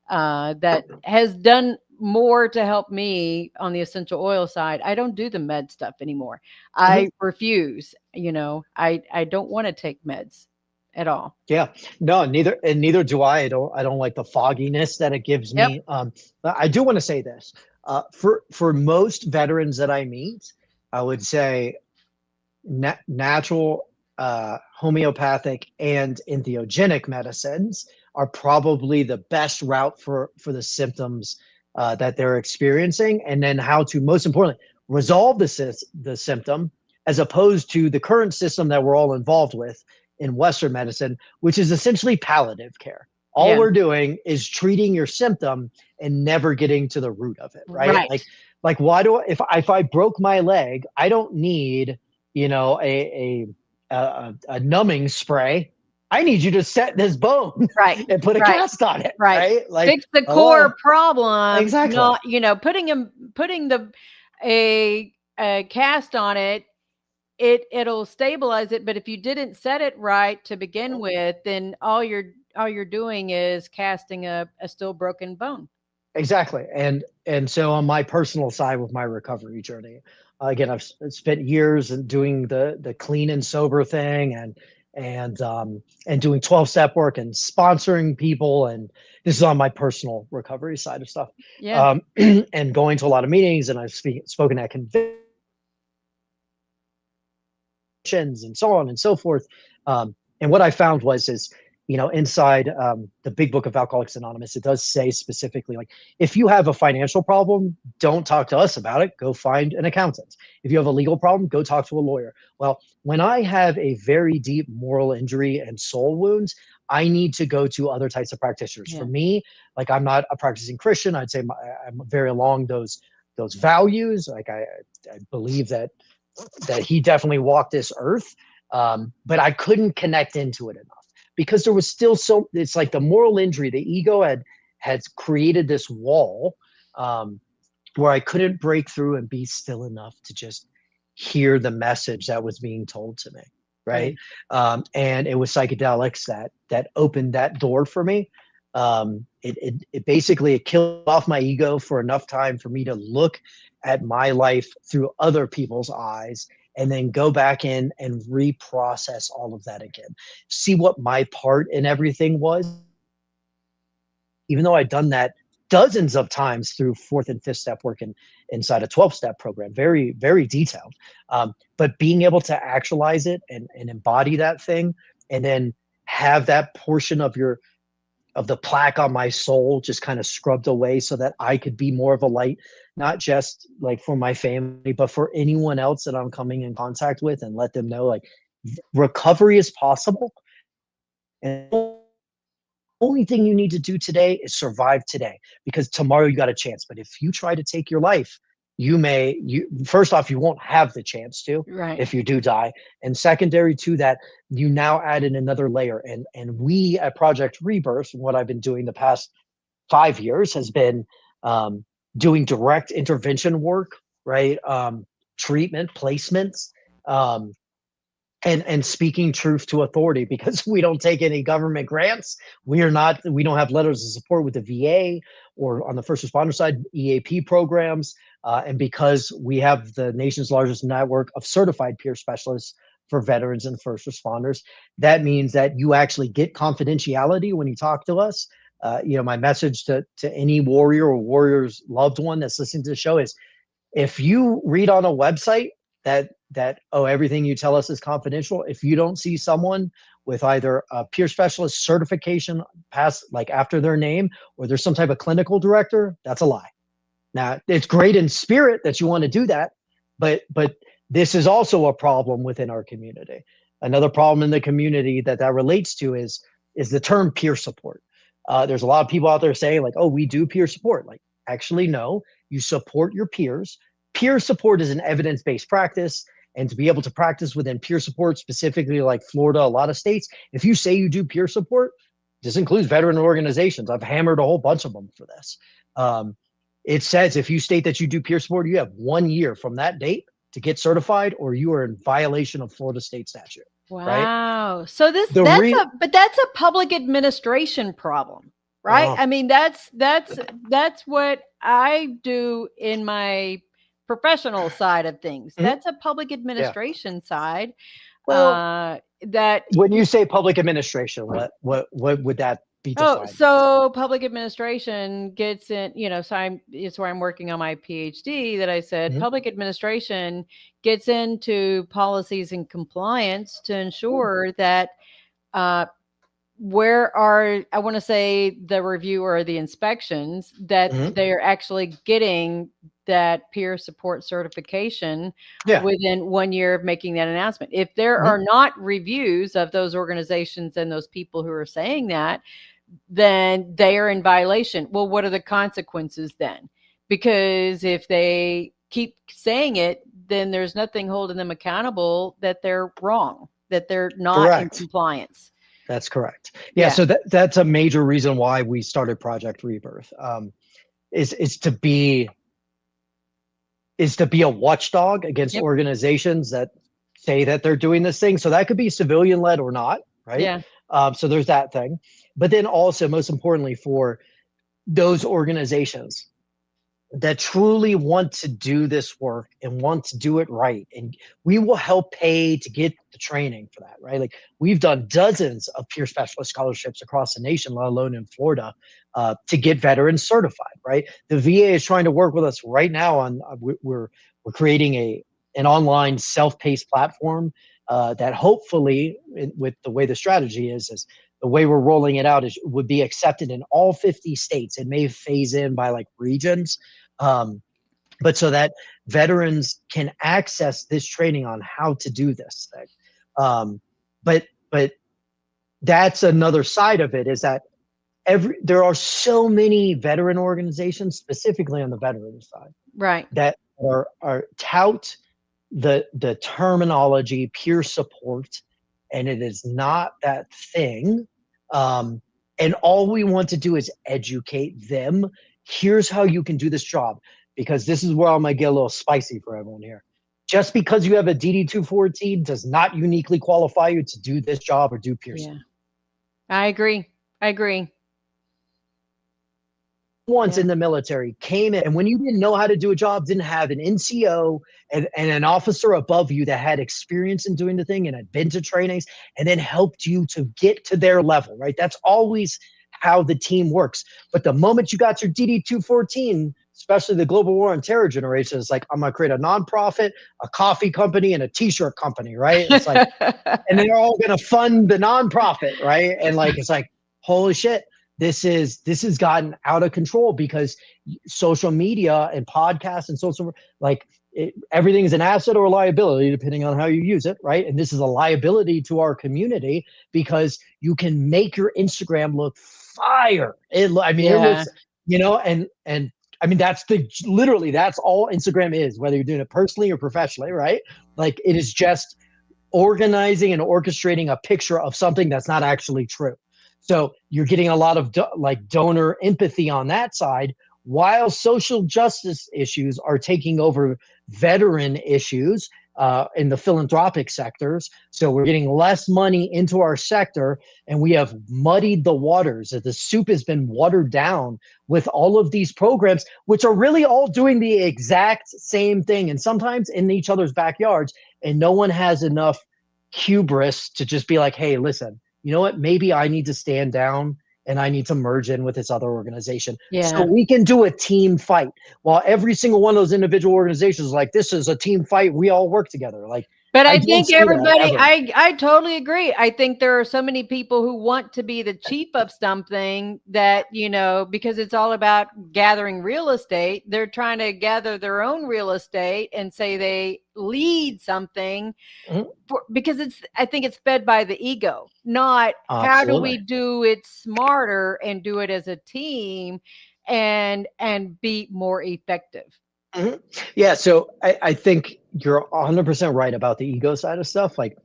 That has done more to help me on the essential oil side. I don't do the med stuff anymore. I refuse. I don't want to take meds at all. Yeah, no, neither do I. I don't like the fogginess that it gives me. But I do want to say this. For most veterans that I meet, I would say natural, homeopathic, and entheogenic medicines are probably the best route for the symptoms that they're experiencing, and then how to, most importantly, resolve the symptom, as opposed to the current system that we're all involved with in Western medicine, which is essentially palliative care. All we're doing is treating your symptom and never getting to the root of it, right? Like why if I broke my leg, I don't need a numbing spray. I need you to set this bone and put a cast on it, right? Like, fix the core problem. Exactly. Not, putting a cast on it, it'll stabilize it. But if you didn't set it right to begin with, then all you're doing is casting a still broken bone. Exactly. And so on my personal side with my recovery journey, again, I've spent years in doing the clean and sober thing, and doing 12-step work and sponsoring people. And this is on my personal recovery side of stuff. Yeah. And going to a lot of meetings, and I've spoken at conventions and so on and so forth. And what I found is inside the big book of Alcoholics Anonymous, it does say specifically, like, if you have a financial problem, don't talk to us about it. Go find an accountant. If you have a legal problem, go talk to a lawyer. Well, when I have a very deep moral injury and soul wounds, I need to go to other types of practitioners. For me, like, I'm not a practicing Christian. I'd say I'm very along those values. Like, I believe that he definitely walked this earth, but I couldn't connect into it enough. Because there was still it's like the moral injury, the ego had created this wall where I couldn't break through and be still enough to just hear the message that was being told to me, right? And it was psychedelics that opened that door for me. It basically killed off my ego for enough time for me to look at my life through other people's eyes, and then go back in and reprocess all of that again. See what my part in everything was. Even though I'd done that dozens of times through 4th and 5th step work inside a 12-step program, very, very detailed. But being able to actualize it and embody that thing, and then have that portion of the plaque on my soul just kind of scrubbed away, so that I could be more of a light, not just like for my family, but for anyone else that I'm coming in contact with, and let them know, like, recovery is possible. And the only thing you need to do today is survive today, because tomorrow you got a chance. But if you try to take your life, first off, you won't have the chance to, if you do die. And secondary to that, you now add in another layer. And we at Project Rebirth, what I've been doing the past 5 years has been doing direct intervention work, right? Treatment placements, and speaking truth to authority, because we don't take any government grants. We don't have letters of support with the VA or on the first responder side, EAP programs. And because we have the nation's largest network of certified peer specialists for veterans and first responders, that means that you actually get confidentiality when you talk to us. My message to any warrior or warrior's loved one that's listening to the show is, if you read on a website that everything you tell us is confidential, if you don't see someone with either a peer specialist certification past, like after their name, or there's some type of clinical director, that's a lie. Now, it's great in spirit that you want to do that, but this is also a problem within our community. Another problem in the community that relates to is the term peer support. There's a lot of people out there saying like, oh, we do peer support. Like, actually, no, you support your peers. Peer support is an evidence-based practice. And to be able to practice within peer support, specifically like Florida, a lot of states, if you say you do peer support, this includes veteran organizations. I've hammered a whole bunch of them for this. It says if you state that you do peer support, you have 1 year from that date to get certified, or you are in violation of Florida state statute. Wow. Right? So that's a public administration problem, right? I mean, that's what I do in my professional side of things. Mm-hmm. That's a public administration side. Well, that when you say public administration, what would that be defined? Oh, so public administration gets in, it's where I'm working on my PhD, that I said, mm-hmm. Public administration gets into policies and compliance to ensure that where are, I want to say, the review or the inspections, that mm-hmm. they're actually getting that peer support certification within 1 year of making that announcement. If there mm-hmm. are not reviews of those organizations and those people who are saying that, then they are in violation. Well, what are the consequences then? Because if they keep saying it, then there's nothing holding them accountable that they're wrong, that they're not in compliance. That's correct. Yeah. So that's a major reason why we started Project Rebirth, is to be a watchdog against organizations that say that they're doing this thing. So that could be civilian led or not. Right. Yeah. So there's that thing. But then also, most importantly, for those organizations that truly want to do this work and want to do it right, and we will help pay to get the training for that, right? Like, we've done dozens of peer specialist scholarships across the nation, let alone in Florida, to get veterans certified, right? The VA is trying to work with us right now on, we're creating an online self-paced platform that hopefully, with the way the strategy is the way we're rolling it out, would be accepted in all 50 states. It may phase in by like regions, but so that veterans can access this training on how to do this thing. But that's another side of it, is that there are so many veteran organizations, specifically on the veteran side, right, that are tout the terminology peer support, and it is not that thing. And all we want to do is educate them. Here's how you can do this job, because this is where I might get a little spicy for everyone here. Just because you have a DD-214 does not uniquely qualify you to do this job or do peer support. I agree. Once in the military, came in, and when you didn't know how to do a job, didn't have an NCO and an officer above you that had experience in doing the thing and had been to trainings and then helped you to get to their level, right? That's always how the team works. But the moment you got your DD-214, especially the Global War on Terror generation, it's like, I'm going to create a nonprofit, a coffee company, and a t-shirt company, right? It's like, and they're all going to fund the nonprofit, right? And like, it's like, holy shit. This has gotten out of control, because social media and podcasts and social, like, everything is an asset or a liability depending on how you use it, right? And this is a liability to our community, because you can make your Instagram look fire. It looks, and I mean, that's all Instagram is, whether you're doing it personally or professionally, right? Like, it is just organizing and orchestrating a picture of something that's not actually true. So you're getting a lot of donor empathy on that side, while social justice issues are taking over veteran issues. in the philanthropic sectors. So we're getting less money into our sector, and we have muddied the waters. The soup has been watered down with all of these programs, which are really all doing the exact same thing, and sometimes in each other's backyards. And no one has enough hubris to just be like, hey, listen, you know what? Maybe I need to stand down and I need to merge in with this other organization. Yeah. So we can do a team fight, while every single one of those individual organizations is like, this is a team fight. We all work together. Like, But I don't think see that everybody, ever. I totally agree. I think there are so many people who want to be the chief of something that, you know, because it's all about gathering real estate. They're trying to gather their own real estate and say they lead something because I think it's fed by the ego, not how do we do it smarter and do it as a team and be more effective. Yeah, so I think you're 100% right about the ego side of stuff. Like,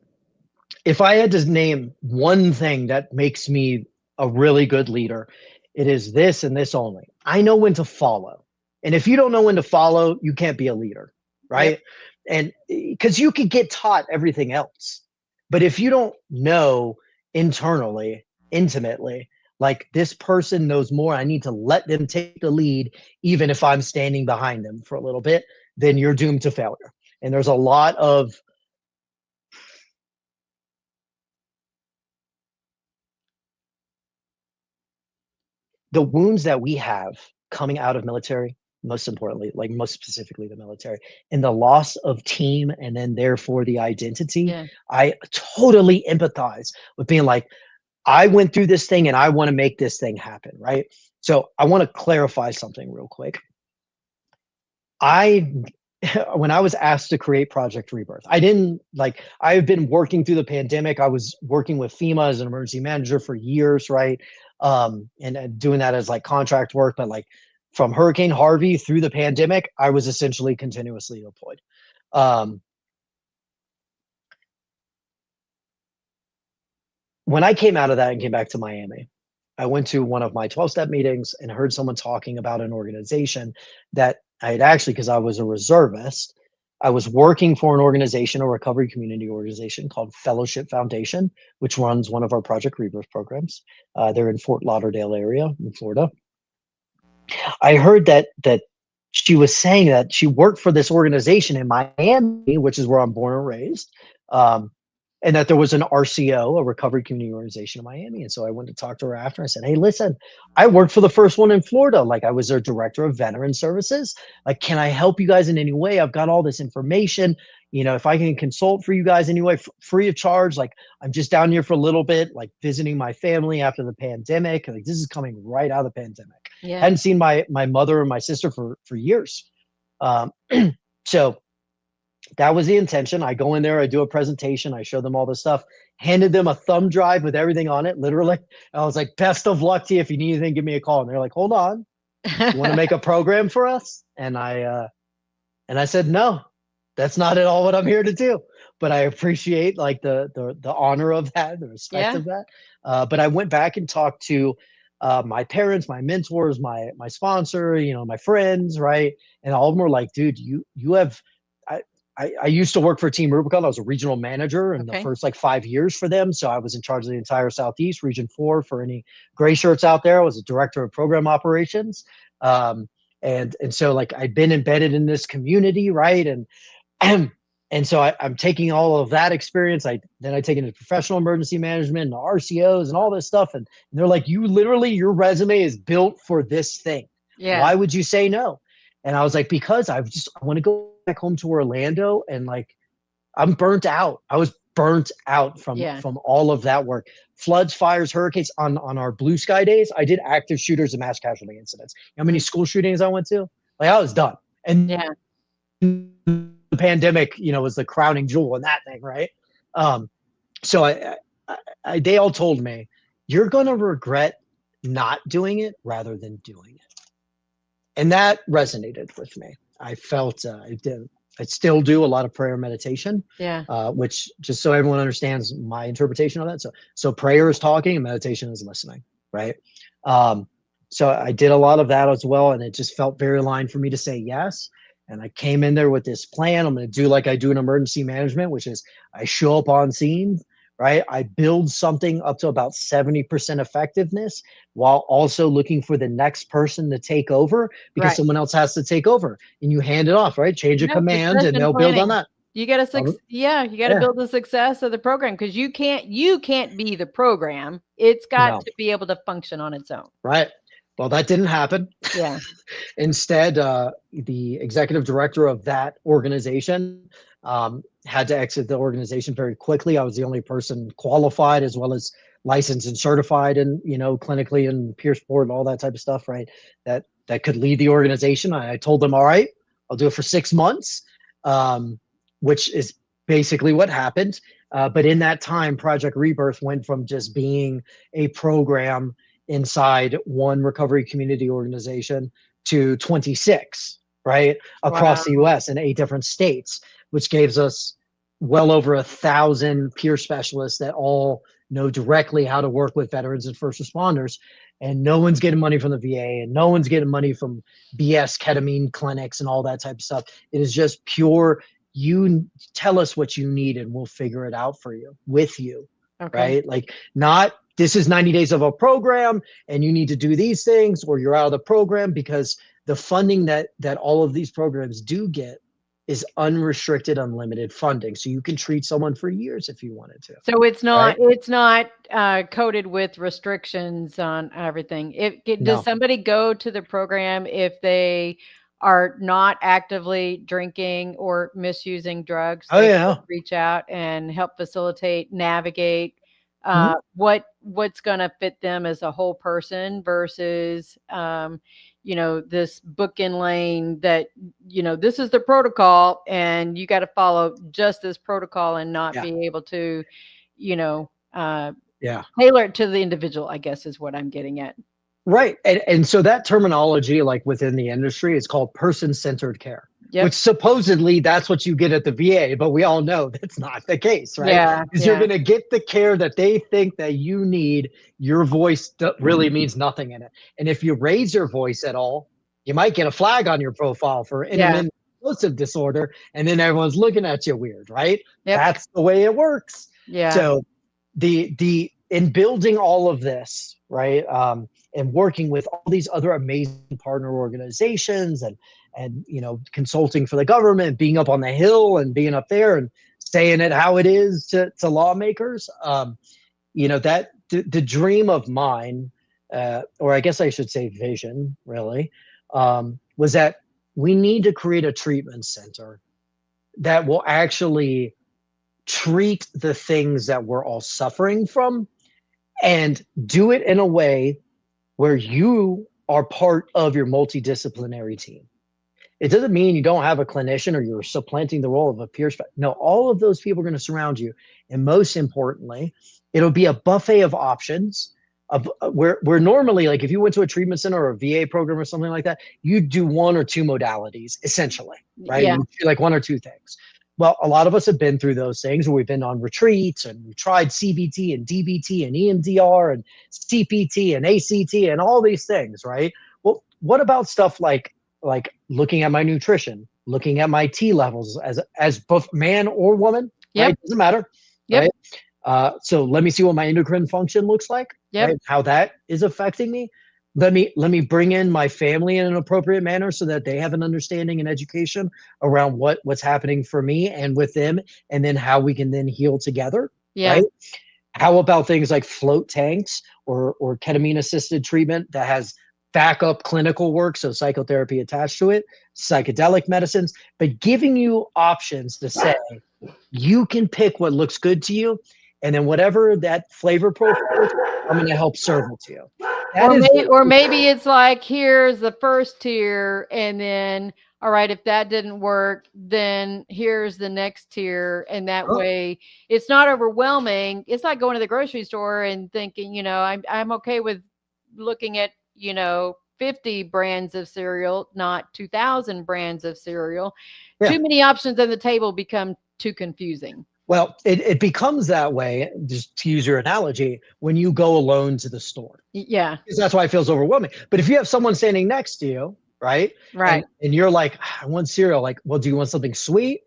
if I had to name one thing that makes me a really good leader, it is this and this only. I know when to follow. And if you don't know when to follow, you can't be a leader, right? Yep. And because you could get taught everything else. But if you don't know internally, intimately, like, this person knows more, I need to let them take the lead, even if I'm standing behind them for a little bit, then you're doomed to failure. And there's a lot of the wounds that we have coming out of military, most importantly, like most specifically the military, and the loss of team, and then therefore the identity. Yeah. I totally empathize with being like, I went through this thing and I want to make this thing happen, right? So I want to clarify something real quick. When I was asked to create Project Rebirth, I've been working through the pandemic. I was working with FEMA as an emergency manager for years, right? And doing that as like contract work, but like from Hurricane Harvey through the pandemic, I was essentially continuously deployed. When I came out of that and came back to Miami, I went to one of my 12-step meetings and heard someone talking about an organization that I had actually, because I was a reservist, I was working for an organization, a recovery community organization called Fellowship Foundation, which runs one of our Project Rebirth programs. They're in Fort Lauderdale area in Florida. I heard that she was saying that she worked for this organization in Miami, which is where I'm born and raised. And that there was an RCO, a recovery community organization in Miami. And so I went to talk to her after. I said, hey, listen, I worked for the first one in Florida. Like, I was their director of veteran services. Like, can I help you guys in any way? I've got all this information. You know, if I can consult for you guys anyway, free of charge. Like, I'm just down here for a little bit, like visiting my family after the pandemic. Like, this is coming right out of the pandemic. Yeah. Hadn't seen my mother and my sister for years. So that was the intention. I go in there, I do a presentation, I show them all this stuff, handed them a thumb drive with everything on it, literally. I was like, best of luck to you. If you need anything, give me a call. And they're like, hold on, you want to make a program for us? And I said, no, that's not at all what I'm here to do. But I appreciate like the honor of that, the respect of that. But I went back and talked to my parents, my mentors, my sponsor, you know, my friends, right? And all of them were like, dude, you have, I used to work for Team Rubicon. I was a regional manager in the first like 5 years for them. So I was in charge of the entire Southeast, Region 4 for any gray shirts out there. I was a director of program operations. And so like I'd been embedded in this community, right? And so I'm taking all of that experience. Then I take it into professional emergency management and the RCOs and all this stuff. And they're like, you literally, your resume is built for this thing. Yeah. Why would you say no? And I was like, because I want to go back home to Orlando, and like, I'm burnt out. I was burnt out from all of that work. Floods, fires, hurricanes. On our blue sky days, I did active shooters and mass casualty incidents. You know how many school shootings I went to? Like, I was done. And the pandemic, you know, was the crowning jewel in that thing, right? So they all told me, you're going to regret not doing it rather than doing it. And that resonated with me. I felt I still do a lot of prayer and meditation, which, just so everyone understands my interpretation of that. So prayer is talking and meditation is listening, right? So I did a lot of that as well. And it just felt very aligned for me to say yes. And I came in there with this plan. I'm going to do like I do in emergency management, which is I show up on scene, right? I build something up to about 70% effectiveness while also looking for the next person to take over, because Right. someone else has to take over, and you hand it off, right? Change a No, command and succession they'll build on planning. that. You got to, yeah, you got to Yeah. build the success of the program, because you can't be the program. It's got No. to be able to function on its own. Right. Well, that didn't happen. Yeah. Instead, the executive director of that organization had to exit the organization very quickly. I was the only person qualified, as well as licensed and certified, and clinically and peer support and all that type of stuff, right? That could lead the organization. I told them, all right, I'll do it for 6 months, which is basically what happened. But in that time, Project Rebirth went from just being a program inside one recovery community organization to 26, right, across the US in 8 different states, which gives us well over 1,000 peer specialists that all know directly how to work with veterans and first responders. And no one's getting money from the VA, and no one's getting money from BS ketamine clinics and all that type of stuff. It is just pure, you tell us what you need and we'll figure it out for you, with you. Okay. Right? Like, not this is 90 days of a program and you need to do these things or you're out of the program, because the funding that all of these programs do get is unrestricted, unlimited funding. So you can treat someone for years if you wanted to. So it's not, right? it's not coded with restrictions on everything. No. Does somebody go to the program if they are not actively drinking or misusing drugs? Oh, They yeah. could reach out and help facilitate, navigate Mhm. what's going to fit them as a whole person versus this book in lane that this is the protocol and you got to follow just this protocol and not Yeah. be able to Yeah. tailor it to the individual, I guess is what I'm getting at. Right. And so that terminology, like within the industry, is called person-centered care. Yep. Which supposedly that's what you get at the VA, but we all know that's not the case, right? Yeah, Because yeah. you're going to get the care that they think that you need. Your voice really means nothing in it. And if you raise your voice at all, you might get a flag on your profile for intermittent explosive disorder, and then everyone's looking at you weird, right? Yep. That's the way it works. Yeah. So in building all of this, right, and working with all these other amazing partner organizations and consulting for the government, being up on the Hill and being up there and saying it how it is to lawmakers, that the dream of mine, or I guess I should say vision, really, was that we need to create a treatment center that will actually treat the things that we're all suffering from, and do it in a way where you are part of your multidisciplinary team. It doesn't mean you don't have a clinician or you're supplanting the role of a peer specialist. No, all of those people are going to surround you. And most importantly, it'll be a buffet of options of where normally, like if you went to a treatment center or a VA program or something like that, you'd do 1 or 2 modalities, essentially, right? Yeah. You'd do like 1 or 2 things. Well, a lot of us have been through those things where we've been on retreats and we've tried CBT and DBT and EMDR and CPT and ACT and all these things, right? Well, what about stuff like looking at my nutrition, looking at my T levels as both man or woman, Yep. right? Doesn't matter, Yep. right? So let me see what my endocrine function looks like, Yep. right? How that is affecting me. Let me bring in my family in an appropriate manner so that they have an understanding and education around what's happening for me and with them, and then how we can then heal together. Yeah. Right? How about things like float tanks or ketamine assisted treatment that has backup clinical work, so psychotherapy attached to it, psychedelic medicines, but giving you options to say you can pick what looks good to you, and then whatever that flavor profile is, I'm going to help serve it to you. Or maybe it's like, here's the first tier, and then, all right, if that didn't work, then here's the next tier. And that way it's not overwhelming. It's like going to the grocery store and thinking, I'm okay with looking at, 50 brands of cereal, not 2,000 brands of cereal. Yeah. Too many options on the table become too confusing. Well, it becomes that way, just to use your analogy, when you go alone to the store. Yeah. Because that's why it feels overwhelming. But if you have someone standing next to you, right? Right. And you're like, I want cereal. Like, well, do you want something sweet?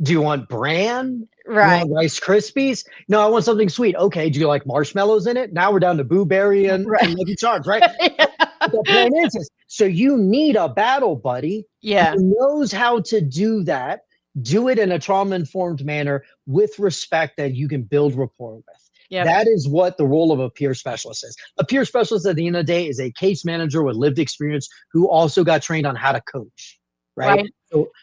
Do you want bran? Right. You want Rice Krispies? No, I want something sweet. Okay. Do you like marshmallows in it? Now we're down to Boo Berry and Lucky Charms, right? Yeah. But the point is, so you need a battle buddy Yeah. who knows how to do that, do it in a trauma-informed manner with respect that you can build rapport with. Yep. That is what the role of a peer specialist is. A peer specialist at the end of the day is a case manager with lived experience who also got trained on how to coach, right?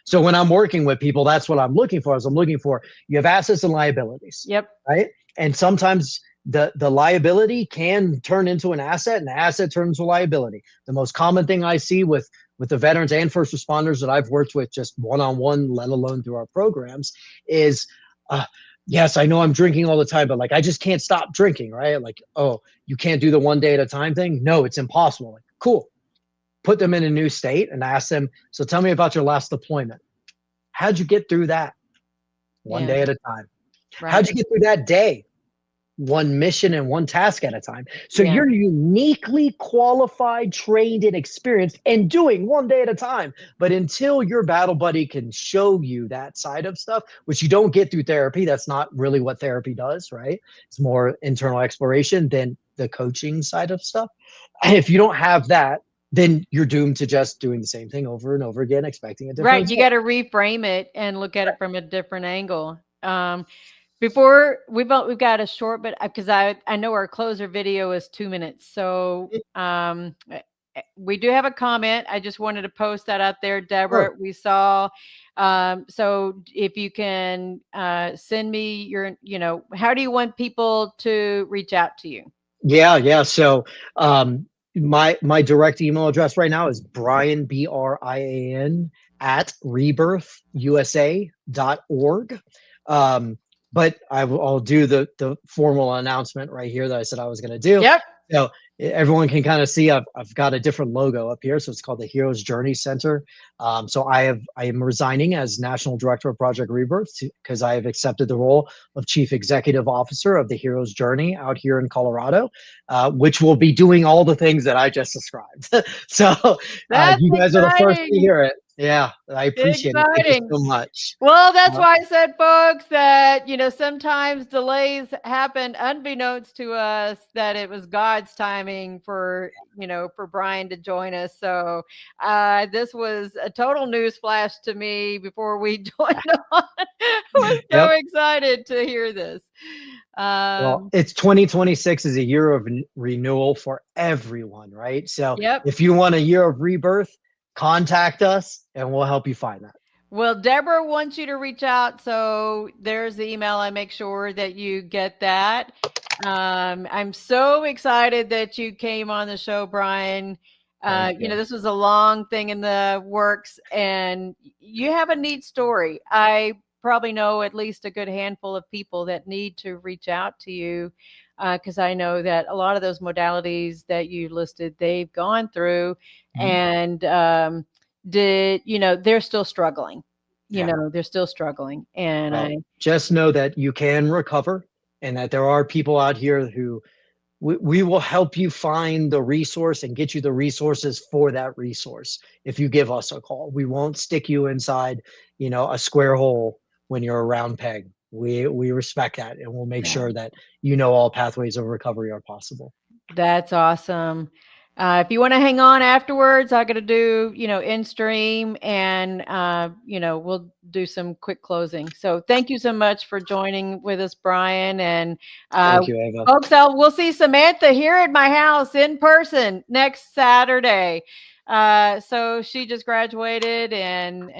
So when I'm working with people, that's what I'm looking for. You have assets and liabilities. Yep. Right. And sometimes the liability can turn into an asset and the asset turns into a liability. The most common thing I see with the veterans and first responders that I've worked with just one-on-one, let alone through our programs, is yes, I know I'm drinking all the time, but like, I just can't stop drinking, right? Like, oh, you can't do the 1 day at a time thing? No, it's impossible. Like, cool. Put them in a new state and ask them, so tell me about your last deployment. How'd you get through that? One day at a time. Right. How'd you get through that day? One mission and one task at a time. So you're uniquely qualified, trained, and experienced and doing 1 day at a time. But until your battle buddy can show you that side of stuff, which you don't get through therapy, that's not really what therapy does, right? It's more internal exploration than the coaching side of stuff. And if you don't have that, then you're doomed to just doing the same thing over and over again, expecting a different Right. result. You got to reframe it and look at it from a different angle. Before we've got a short, but because I know our closer video is 2 minutes. So we do have a comment. I just wanted to post that out there, Deborah. Sure. We saw. So if you can send me your, how do you want people to reach out to you? Yeah. So my direct email address right now is Brian, BRIAN at rebirthusa.org. But I'll do the formal announcement right here that I said I was going to do. Yep. So everyone can kind of see I've got a different logo up here. So it's called the Hero's Journey Center. So I am resigning as National Director of Project Rebirth because I have accepted the role of Chief Executive Officer of the Hero's Journey out here in Colorado, which will be doing all the things that I just described. So you guys are the first to hear it. Yeah, I appreciate it. Thank you so much. Well, that's why I said, folks, that, sometimes delays happen unbeknownst to us, that it was God's timing for Brian to join us. So this was a total news flash to me before we joined on. I was so excited to hear this. Well, it's 2026 is a year of renewal for everyone, right? So if you want a year of rebirth, contact us and we'll help you find that. Well, Deborah wants you to reach out. So there's the email. I make sure that you get that. I'm so excited that you came on the show, Brian. This was a long thing in the works and you have a neat story. I probably know at least a good handful of people that need to reach out to you. Because I know that a lot of those modalities that you listed, they've gone through and they're still struggling. They're still struggling. And just know that you can recover and that there are people out here who we will help you find the resource and get you the resources for that resource. If you give us a call, we won't stick you inside, a square hole when you're a round peg. We respect that and we'll make sure that all pathways of recovery are possible. That's awesome. If you want to hang on afterwards, I'm going to do, in stream and, we'll do some quick closing. So thank you so much for joining with us, Brian. And thank you, Ava. Folks, we'll see Samantha here at my house in person next Saturday. So she just graduated and,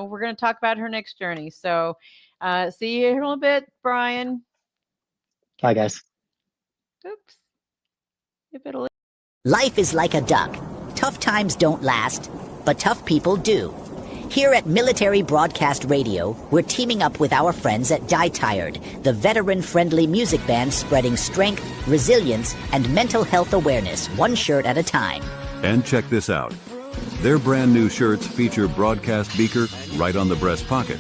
we're going to talk about her next journey. So see you in a little bit, Brian. Bye, guys. Oops. If it'll. Life is like a duck. Tough times don't last, but tough people do. Here at Military Broadcast Radio, we're teaming up with our friends at Die Tired, the veteran-friendly music band spreading strength, resilience, and mental health awareness one shirt at a time. And check this out. Their brand new shirts feature broadcast beaker right on the breast pocket.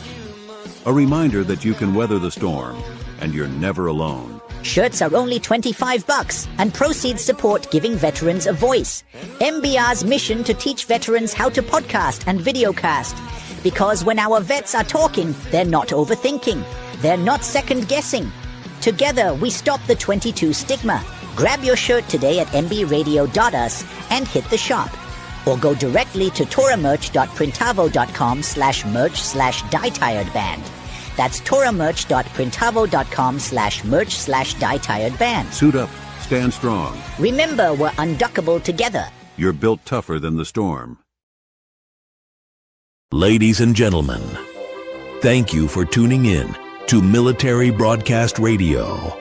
A reminder that you can weather the storm and you're never alone. Shirts are only $25 and proceeds support giving veterans a voice. MBR's mission to teach veterans how to podcast and videocast. Because when our vets are talking, they're not overthinking. They're not second-guessing. Together, we stop the 22 stigma. Grab your shirt today at mbradio.us and hit the shop. Or go directly to toramerch.printavo.com/merch/dietiredband. That's toramerch.printavo.com/merch/dietiredband. Suit up, stand strong. Remember, we're unduckable together. You're built tougher than the storm. Ladies and gentlemen, thank you for tuning in to Military Broadcast Radio.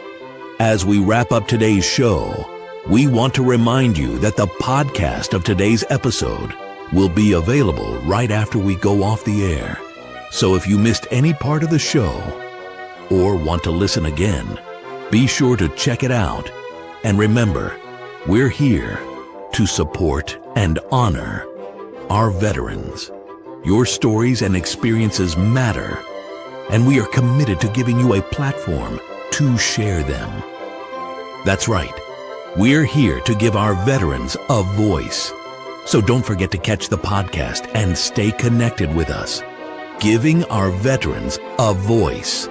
As we wrap up today's show, we want to remind you that the podcast of today's episode will be available right after we go off the air. So if you missed any part of the show or want to listen again, be sure to check it out. And remember, we're here to support and honor our veterans. Your stories and experiences matter, and we are committed to giving you a platform to share them. That's right. We're here to give our veterans a voice. So don't forget to catch the podcast and stay connected with us. Giving our veterans a voice.